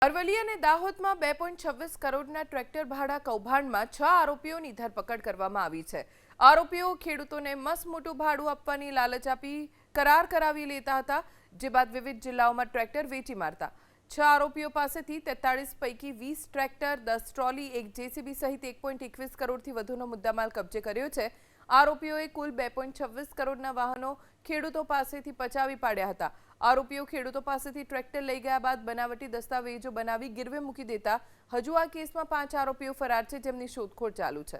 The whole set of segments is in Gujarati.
અરવલ્લી અને દાહોદમાં 2.26 કરોડના ટ્રેક્ટર ભાડા કૌભાંડમાં 6 આરોપીઓની ધરપકડ કરવામાં આવી છે। આરોપીઓ ખેડૂતોને મસમોટું ભાડું આપવાની લાલચ આપી કરાર કરાવી લેતા હતા, જે બાદ વિવિધ જિલ્લાઓમાં ટ્રેક્ટર વેચી મારતા। 6 આરોપીઓ પાસેથી 43 પૈકી 20 ટ્રેક્ટર, 10 ટ્રોલી, એક જેસીબી સહિત 1.21 કરોડથી વધુનો મુદ્દામાલ કબજે કર્યો છે। આરોપીઓએ કુલ 2.26 કરોડના વાહનો ખેડૂતો પાસેથી પચાવી પાડ્યા હતા। આરોપીઓ ખેડૂતો પાસેથી ટ્રેક્ટર લઈ ગયા બાદ બનાવટી દસ્તાવેજો બનાવી ગીરવે મૂકી દેતા હજુ આ કેસમાં 5 આરોપીઓ ફરાર છે, જેમની શોધખોળ ચાલુ છે।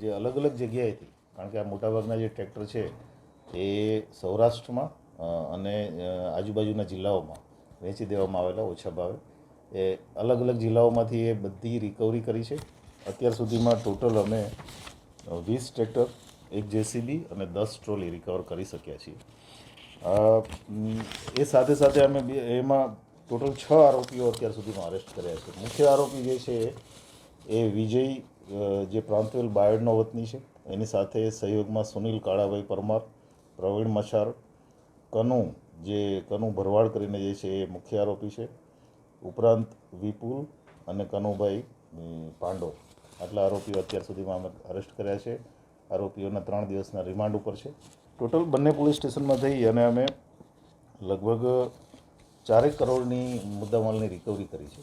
જે અલગ અલગ જગ્યાએથી, કારણ કે આ મોટાભાગના જે ટ્રેક્ટર છે એ સૌરાષ્ટ્રમાં અને આજુબાજુના જિલ્લાઓમાં વેચી દેવામાં આવેલા ઓછા ભાવે, એ અલગ અલગ જિલ્લાઓમાંથી એ બધી રિકવરી કરી છે। અત્યાર સુધીમાં ટોટલ અમે 20 ટ્રેક્ટર, એક જેસીબી અને 10 ટ્રોલી રિકવર કરી શક્યા છીએ। એ સાથે સાથે અમે એમાં ટોટલ 6 આરોપીઓ અત્યાર સુધીમાં અરેસ્ટ કર્યા છે। મુખ્ય આરોપી જે છે એ વિજય, જે પ્રાંતવેલ બાયડનો વતની છે, એની સાથે સહયોગમાં સુનિલ કાળાભાઈ પરમાર, પ્રવીણ મછાર, કનુ ભરવાડ કરીને જે છે એ મુખ્ય આરોપી છે, ઉપરાંત વિપુલ અને કનુભાઈ પાંડો, આટલા આરોપીઓ અત્યાર સુધીમાં અમે અરેસ્ટ કર્યા છે। આરોપીઓના 3 દિવસના રિમાન્ડ ઉપર છે। ટોટલ બંને પોલીસ સ્ટેશનમાં થઈ અને અમે લગભગ 4 કરોડની મુદ્દામાલની રિકવરી કરી છે।